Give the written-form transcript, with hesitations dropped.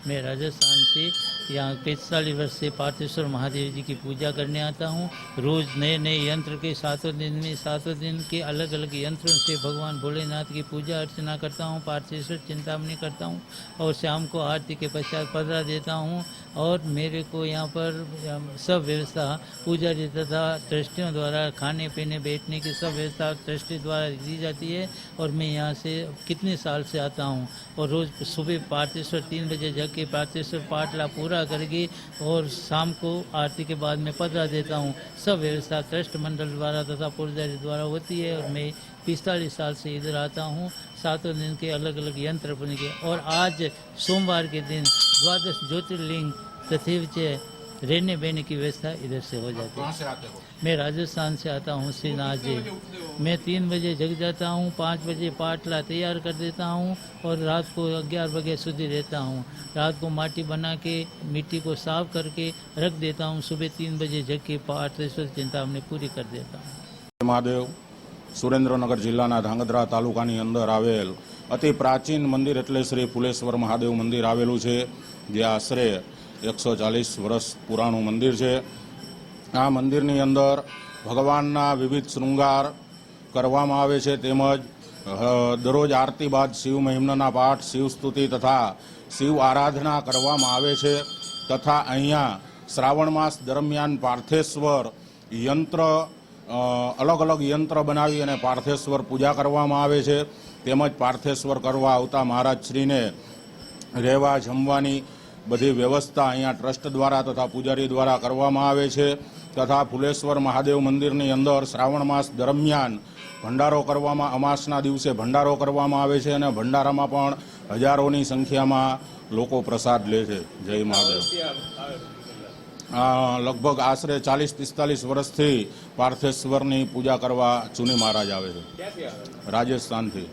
मैं राजस्थान से यहाँ 45 वर्ष से पार्थेश्वर महादेव जी की पूजा करने आता हूँ। रोज़ नए नए यंत्र के सातों दिन के अलग अलग यंत्रों से भगवान भोलेनाथ की पूजा अर्चना करता हूँ, पार्थेश्वर चिंतामणि करता हूँ और शाम को आरती के पश्चात पधरा देता हूँ। और मेरे को यहाँ पर सब व्यवस्था पूजारी तथा ट्रस्टियों द्वारा खाने पीने बैठने की सब व्यवस्था ट्रस्टी द्वारा दी जाती है। और मैं यहाँ से कितने साल से आता हूँ और रोज़ सुबह पार्थेश्वर 3 बजे जग के पार्थेश्वर पाठला पूरा करके और शाम को आरती के बाद मैं पधरा देता हूँ। सब व्यवस्था ट्रस्ट मंडल द्वारा तथा पुजारी द्वारा होती है और मैं 45 साल से इधर आता हूँ। सातों दिन के अलग अलग यंत्र बन के और आज सोमवार के दिन 12 ज्योतिर्लिंग तथैव च रहने बहने की व्यवस्था इधर से हो जाती है। कहाँ से आते हो? मैं राजस्थान से आता हूँ, श्रीनाथ जी। मैं 3 बजे जग जाता हूँ, 5 बजे पाटला तैयार कर देता हूँ और रात को 11 बजे સુધી रहता हूँ। रात को माटी बना के मिट्टी को साफ करके रख देता हूँ। सुबह 3 बजे जग के पार्थेश्वर चिंतामणि पूरी कर देता हूँ। महादेव सुरेन्द्रनगर जिल्लाના ધાંગધ્રા તાલુકાની અંદર આવેલ અતિ પ્રાચીન મંદિર એટલે શ્રી ફુલેશ્વર મહાદેવ મંદિર આવેલું છે, જે આશરે 140 વર્ષ પુરાણું મંદિર છે। આ મંદિરની અંદર ભગવાનના વિવિધ શૃંગાર કરવામાં આવે છે, તેમજ દરરોજ આરતી બાદ શિવ મહિમ્નના પાઠ, શિવ સ્તુતિ તથા શિવ આરાધના કરવામાં આવે છે। તથા અહીંયા શ્રાવણ માસ દરમિયાન પાર્થેશ્વર યંત્ર अलग अलग यंत्र बनावी अने पार्थेश्वर पूजा करवामां आवे छे। तेमज पार्थेश्वर करवा आवता महाराजश्रीने रहेवा जमवानी बधी व्यवस्था अहींया ट्रस्ट द्वारा तथा पुजारी द्वारा करवामां आवे छे। तथा फुलेश्वर महादेव मंदिरनी अंदर श्रावण मास दरमियान भंडारो करवामां, अमासना दिवसे भंडारो करवामां आवे छे अने भंडारामां पण हजारोनी संख्यामां लोको प्रसाद ले छे। जय महादेव। लगभग आश्रे 40-45 वर्षथी पार्थेश्वरनी पूजा करवा चुनी महाराज आवे छे, राजस्थान थी।